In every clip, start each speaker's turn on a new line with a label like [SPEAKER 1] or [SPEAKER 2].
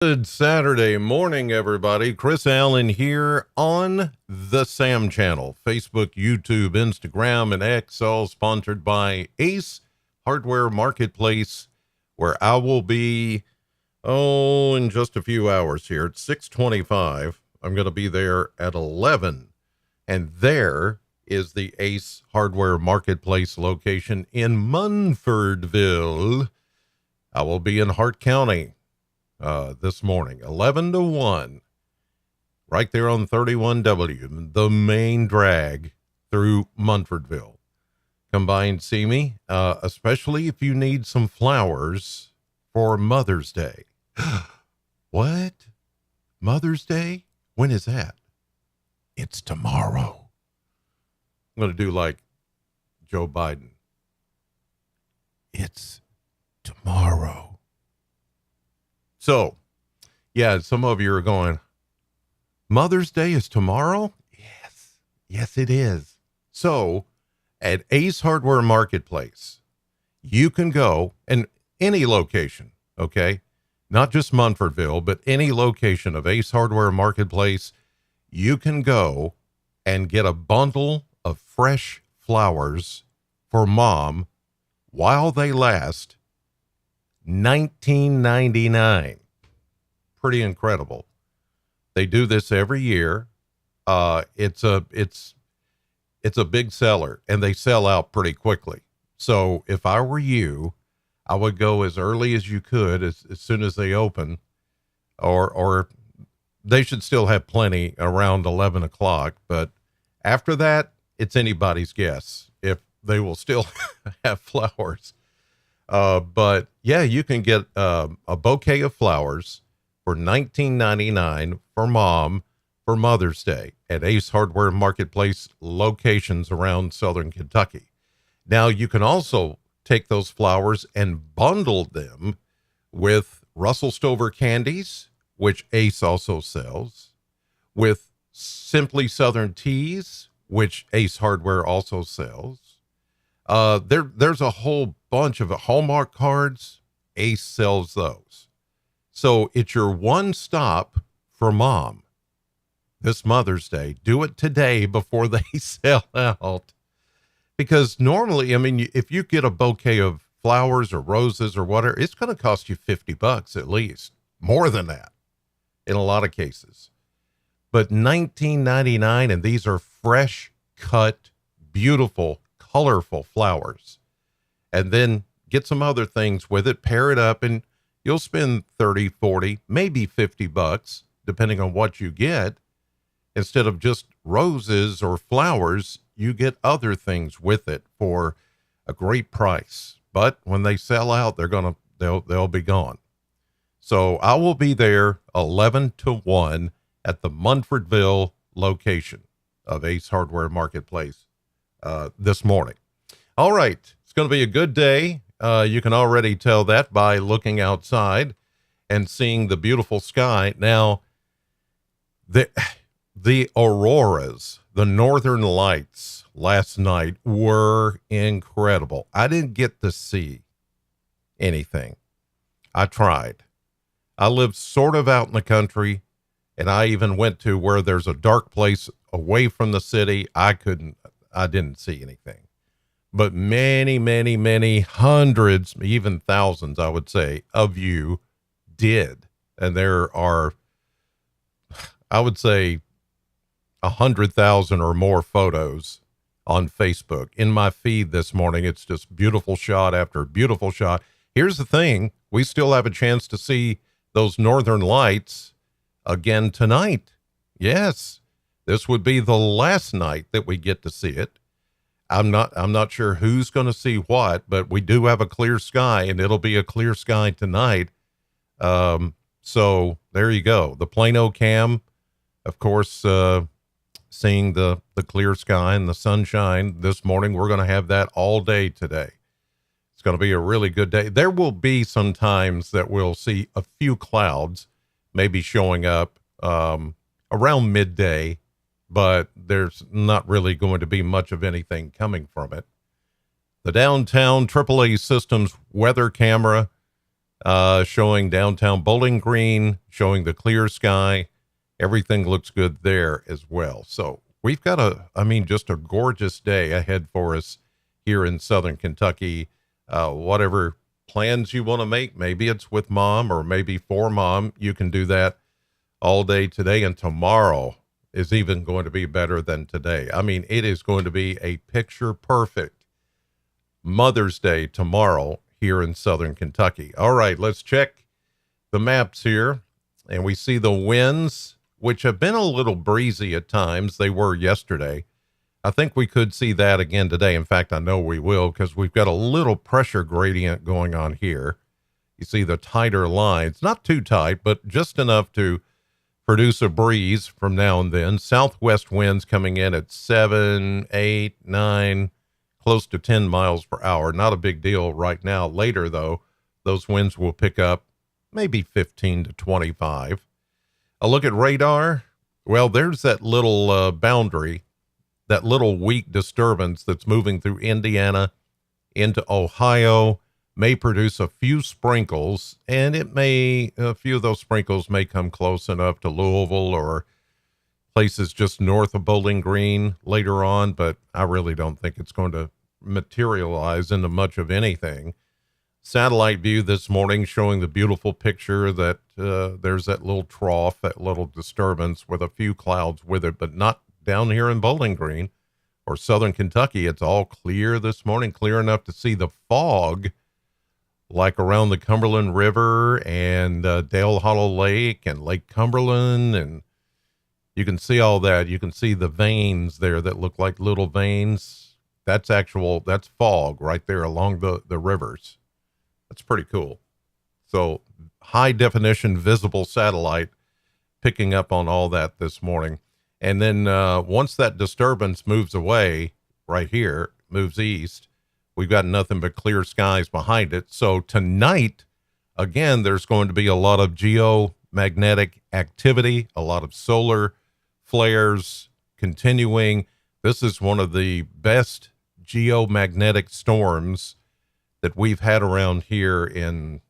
[SPEAKER 1] Good Saturday morning, everybody. Chris Allen here on the Sam channel, Facebook, YouTube, Instagram, and X, all sponsored by Ace Hardware Marketplace, where I will be, in just a few hours here. It's 6:25. I'm going to be there at 11. And there is the Ace Hardware Marketplace location in Munfordville. I will be in Hart County this morning, 11 to 1, right there on 31W, the main drag through Munfordville. Come by and see me, especially if you need some flowers for Mother's Day. What? Mother's Day? When is that? It's tomorrow. I'm going to do like Joe Biden. It's tomorrow. So, yeah, some of you are going, Mother's Day is tomorrow? Yes, it is. So, at Ace Hardware Marketplace, you can go, and any location, okay? Not just Munfordville, but any location of Ace Hardware Marketplace, you can go and get a bundle of fresh flowers for mom while they last. $19.99. Pretty incredible. They do this every year. It's a big seller, and they sell out pretty quickly. So if I were you, I would go as early as you could, as soon as they open, or they should still have plenty around 11 o'clock. But after that, it's anybody's guess if they will still have flowers. But yeah, you can get a bouquet of flowers for $19.99 for mom for Mother's Day at Ace Hardware Marketplace locations around Southern Kentucky. Now, you can also take those flowers and bundle them with Russell Stover candies, which Ace also sells, with Simply Southern teas, which Ace Hardware also sells. There's a whole bunch of Hallmark cards. Ace sells those. So it's your one stop for mom this Mother's Day. Do it today before they sell out. Because normally, I mean, if you get a bouquet of flowers or roses or whatever, it's going to cost you $50 at least. More than that in a lot of cases. But $19.99, and these are fresh cut, beautiful, colorful flowers. And then get some other things with it, pair it up, and you'll spend 30, 40, maybe $50, depending on what you get. Instead of just roses or flowers, you get other things with it for a great price. But when they sell out, they'll be gone. So I will be there 11 to 1 at the Munfordville location of Ace Hardware Marketplace this morning. All right. It's going to be a good day. You can already tell that by looking outside and seeing the beautiful sky. Now, the auroras, the northern lights last night were incredible. I didn't get to see anything. I tried. I live sort of out in the country, and I even went to where there's a dark place away from the city. I didn't see anything. But many, many, many hundreds, even thousands, I would say, of you did. And there are, I would say, 100,000 or more photos on Facebook. In my feed this morning, it's just beautiful shot after beautiful shot. Here's the thing. We still have a chance to see those northern lights again tonight. Yes, this would be the last night that we get to see it. I'm not sure who's going to see what, but we do have a clear sky, and it'll be a clear sky tonight. So there you go. The Plano cam, of course, seeing the clear sky and the sunshine this morning. We're going to have that all day today. It's going to be a really good day. There will be some times that we'll see a few clouds maybe showing up around midday, but there's not really going to be much of anything coming from it. The downtown AAA Systems weather camera showing downtown Bowling Green, showing the clear sky. Everything looks good there as well. So we've got just a gorgeous day ahead for us here in Southern Kentucky. Whatever plans you want to make, maybe it's with mom or maybe for mom, you can do that all day today, and tomorrow is even going to be better than today. I mean, it is going to be a picture perfect Mother's Day tomorrow here in Southern Kentucky. All right, let's check the maps here, and we see the winds, which have been a little breezy at times. They were yesterday. I think we could see that again today. In fact, I know we will, because we've got a little pressure gradient going on here. You see the tighter lines, not too tight, but just enough to produce a breeze from now and then. Southwest winds coming in at 7, 8, 9, close to 10 miles per hour. Not a big deal right now. Later, though, those winds will pick up maybe 15 to 25. A look at radar. Well, there's that little boundary, that little weak disturbance that's moving through Indiana into Ohio. May produce a few sprinkles, and a few of those sprinkles may come close enough to Louisville or places just north of Bowling Green later on, but I really don't think it's going to materialize into much of anything. Satellite view this morning showing the beautiful picture that there's that little trough, that little disturbance with a few clouds with it, but not down here in Bowling Green or Southern Kentucky. It's all clear this morning, clear enough to see the fog like around the Cumberland River and Dale Hollow Lake and Lake Cumberland, and you can see all that. You can see the veins there that look like little veins. That's fog right there along the rivers. That's pretty cool. So high definition visible satellite picking up on all that this morning. And then once that disturbance moves away right here, moves east, we've got nothing but clear skies behind it. So tonight, again, there's going to be a lot of geomagnetic activity, a lot of solar flares continuing. This is one of the best geomagnetic storms that we've had around here in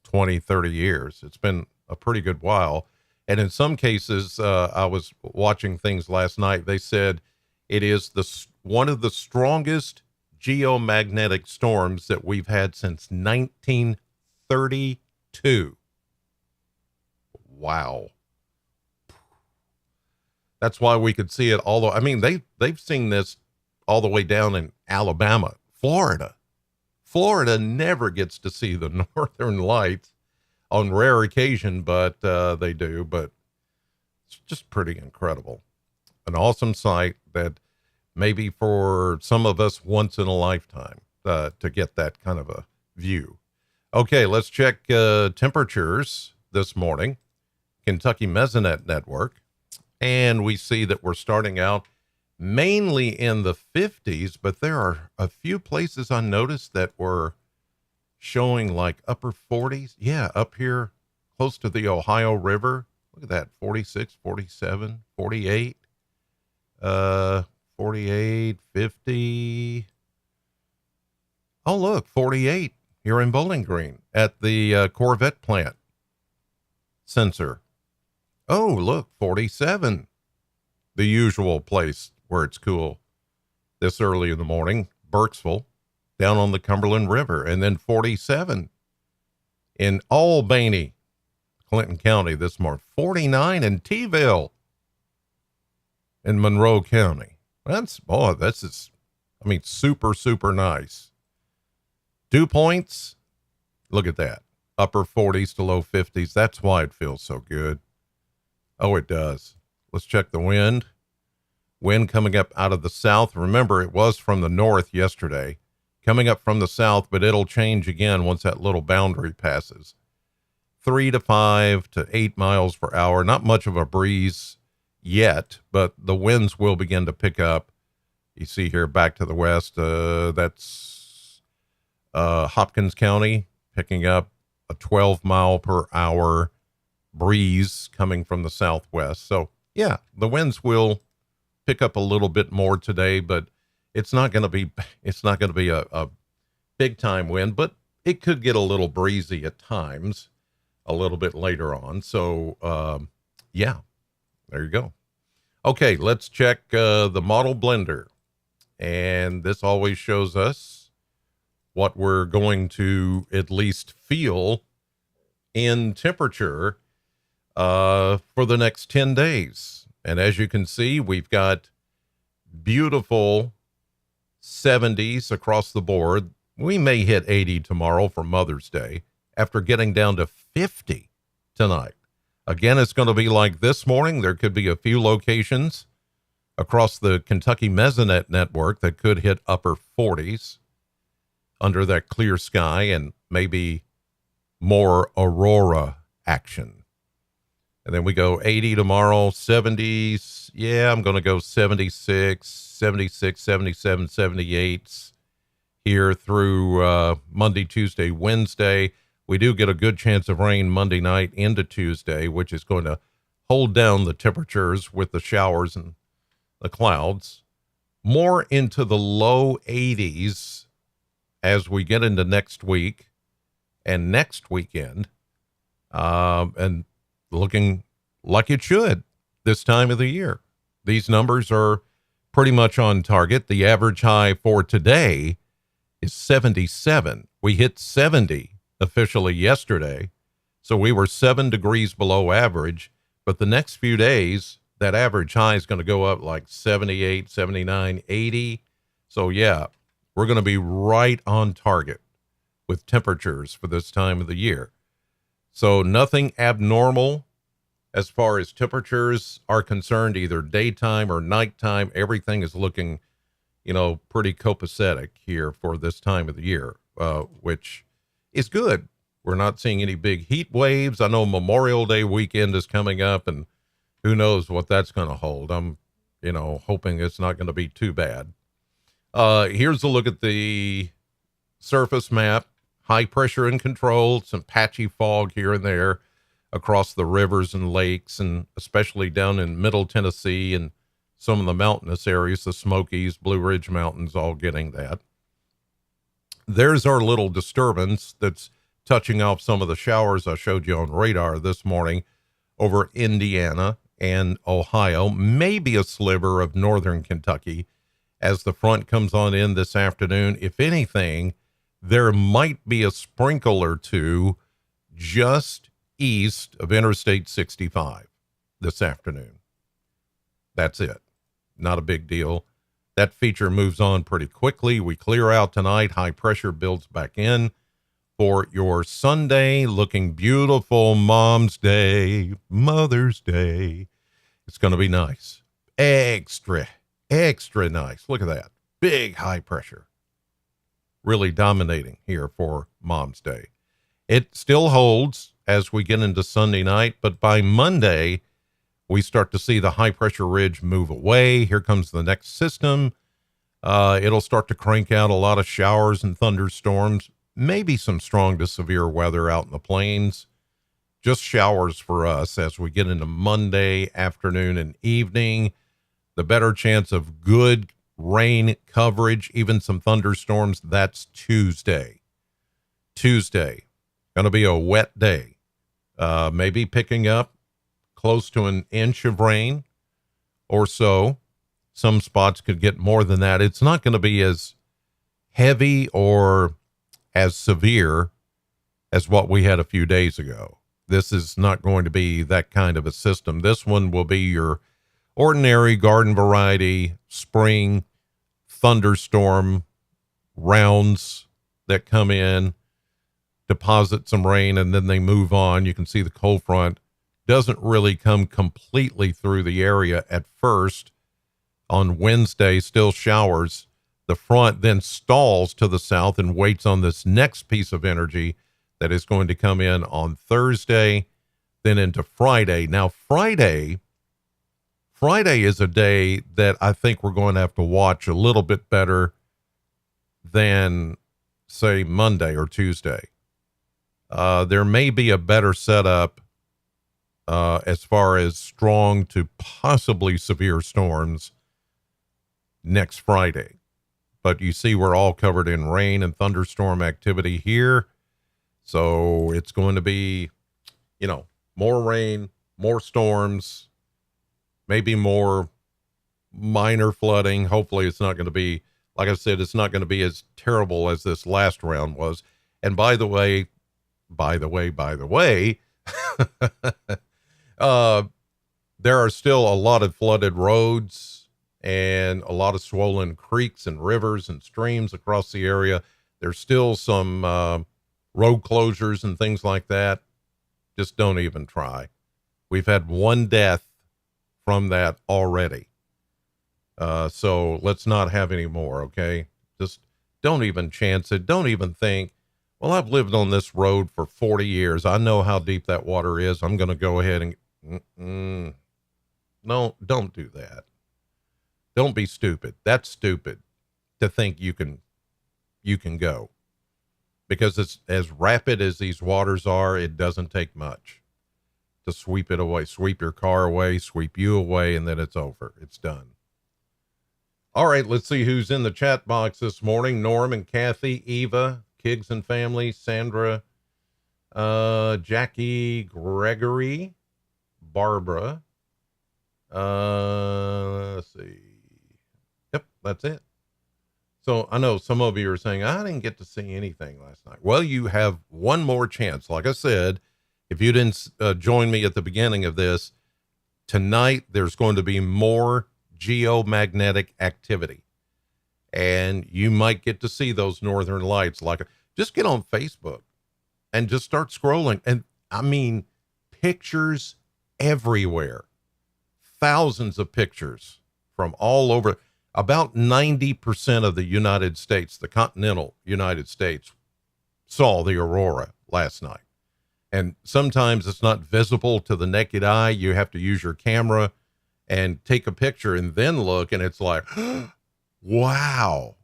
[SPEAKER 1] 20, 30 years. It's been a pretty good while. And in some cases, I was watching things last night. They said it is one of the strongest geomagnetic storms that we've had since 1932. Wow. That's why we could see it they've seen this all the way down in Alabama, Florida. Florida never gets to see the northern lights on rare occasion, but they do. But it's just pretty incredible. An awesome sight that maybe for some of us once in a lifetime to get that kind of a view. Okay, let's check temperatures this morning. Kentucky Mesonet Network. And we see that we're starting out mainly in the 50s, but there are a few places I noticed that were showing like upper 40s. Yeah, up here close to the Ohio River. Look at that, 46, 47, 48, 48, 50. Oh, look, 48 here in Bowling Green at the Corvette plant sensor. Oh, look, 47, the usual place where it's cool this early in the morning, Burkesville, down on the Cumberland River, and then 47 in Albany, Clinton County this morning, 49 in T-ville in Monroe County. This is super, super nice. Dew points, look at that, upper 40s to low 50s. That's why it feels so good. Oh, it does. Let's check the wind. Wind coming up out of the south. Remember, it was from the north yesterday. Coming up from the south, but it'll change again once that little boundary passes. 3 to 5 to 8 miles per hour. Not much of a breeze yet, but the winds will begin to pick up. You see here back to the west, that's Hopkins County picking up a 12 mile per hour breeze coming from the southwest. So yeah, the winds will pick up a little bit more today, but it's not going to be a big time wind, but it could get a little breezy at times a little bit later on. So, yeah, there you go. Okay, let's check the model blender. And this always shows us what we're going to at least feel in temperature for the next 10 days. And as you can see, we've got beautiful 70s across the board. We may hit 80 tomorrow for Mother's Day after getting down to 50 tonight. Again, it's going to be like this morning. There could be a few locations across the Kentucky Mesonet network that could hit upper 40s under that clear sky and maybe more aurora action. And then we go 80 tomorrow, 70s. Yeah, I'm going to go 76, 76, 77, 78s here through Monday, Tuesday, Wednesday. We do get a good chance of rain Monday night into Tuesday, which is going to hold down the temperatures with the showers and the clouds. More into the low 80s as we get into next week and next weekend. And looking like it should this time of the year. These numbers are pretty much on target. The average high for today is 77. We hit 70 officially yesterday, so we were 7 degrees below average. But the next few days, that average high is going to go up like 78, 79, 80. So yeah, we're going to be right on target with temperatures for this time of the year. So nothing abnormal as far as temperatures are concerned, either daytime or nighttime. Everything is looking, pretty copacetic here for this time of the year, which is good. We're not seeing any big heat waves. I know Memorial Day weekend is coming up, and who knows what that's going to hold. I'm, hoping it's not going to be too bad. Here's a look at the surface map. High pressure in control, some patchy fog here and there across the rivers and lakes, and especially down in Middle Tennessee and some of the mountainous areas, the Smokies, Blue Ridge Mountains, all getting that. There's our little disturbance that's touching off some of the showers I showed you on radar this morning over Indiana and Ohio, maybe a sliver of northern Kentucky as the front comes on in this afternoon. If anything, there might be a sprinkle or two just east of Interstate 65 this afternoon. That's it. Not a big deal. That feature moves on pretty quickly. We clear out tonight. High pressure builds back in for your Sunday. Looking beautiful. Mom's Day, Mother's Day. It's going to be nice. Extra nice. Look at that. Big high pressure. Really dominating here for Mom's Day. It still holds as we get into Sunday night, but by Monday, we start to see the high pressure ridge move away. Here comes the next system. It'll start to crank out a lot of showers and thunderstorms, maybe some strong to severe weather out in the plains. Just showers for us as we get into Monday afternoon and evening. The better chance of good rain coverage, even some thunderstorms, that's Tuesday. Going to be a wet day. Maybe picking up close to an inch of rain or so. Some spots could get more than that. It's not going to be as heavy or as severe as what we had a few days ago. This is not going to be that kind of a system. This one will be your ordinary garden variety spring thunderstorm rounds that come in, deposit some rain, and then they move on. You can see the cold front doesn't really come completely through the area at first. On Wednesday, still showers. The front then stalls to the south and waits on this next piece of energy that is going to come in on Thursday, then into Friday. Now, Friday is a day that I think we're going to have to watch a little bit better than, say, Monday or Tuesday. There may be a better setup as far as strong to possibly severe storms next Friday. but you see we're all covered in rain and thunderstorm activity here. So it's going to be, more rain, more storms, maybe more minor flooding. Hopefully it's not going to be, like I said, it's not going to be as terrible as this last round was. And by the way, uh, there are still a lot of flooded roads and a lot of swollen creeks and rivers and streams across the area. There's still some road closures and things like that. Just don't even try. We've had one death from that already. So let's not have any more, okay? Just don't even chance it. Don't even think, well, I've lived on this road for 40 years. I know how deep that water is. I'm going to go ahead and... No, don't do that. Don't be stupid. That's stupid to think you can go, because it's as rapid as these waters are. It doesn't take much to sweep it away, sweep your car away, sweep you away, and then it's over. It's done. All right, let's see who's in the chat box this morning. Norm and Kathy, Eva, Kiggs and family, Sandra, Jackie, Gregory, Barbara. Let's see. Yep, that's it. So I know some of you are saying, I didn't get to see anything last night. Well, you have one more chance. Like I said, if you didn't join me at the beginning of this, tonight there's going to be more geomagnetic activity, and you might get to see those northern lights. Like, just get on Facebook and just start scrolling. And I mean, pictures everywhere. Thousands of pictures from all over. About 90% of the United States, the continental United States, saw the aurora last night. And sometimes it's not visible to the naked eye. You have to use your camera and take a picture and then look, and it's like, wow.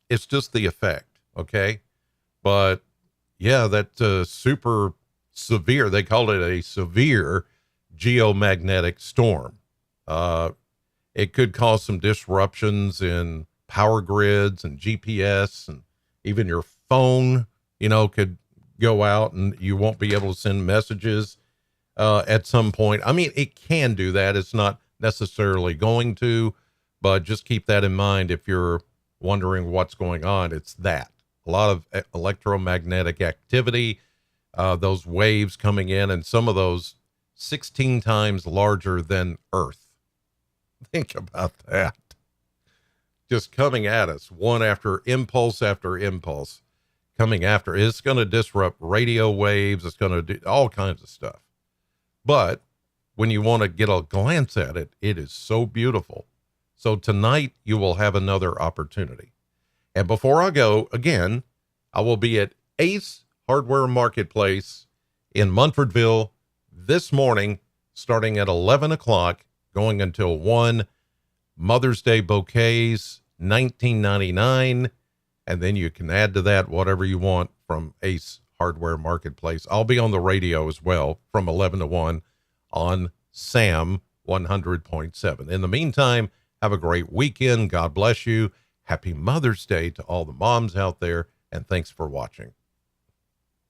[SPEAKER 1] It's just the effect, okay? But yeah, that's super severe. They called it a severe geomagnetic storm. It could cause some disruptions in power grids and GPS, and even your phone, could go out and you won't be able to send messages at some point. I mean, it can do that. It's not necessarily going to, but just keep that in mind if you're wondering what's going on. It's that. A lot of electromagnetic activity, those waves coming in, and some of those 16 times larger than Earth. Think about that. Just coming at us, one after impulse coming after. It's going to disrupt radio waves. It's going to do all kinds of stuff. But when you want to get a glance at it, it is so beautiful. So tonight you will have another opportunity. And before I go, again, I will be at Ace Hardware Marketplace in Munfordville this morning, starting at 11 o'clock, going until 1. Mother's Day bouquets, $19.99. And then you can add to that whatever you want from Ace Hardware Marketplace. I'll be on the radio as well from 11 to 1 on SAM 100.7. In the meantime, have a great weekend. God bless you. Happy Mother's Day to all the moms out there, and thanks for watching.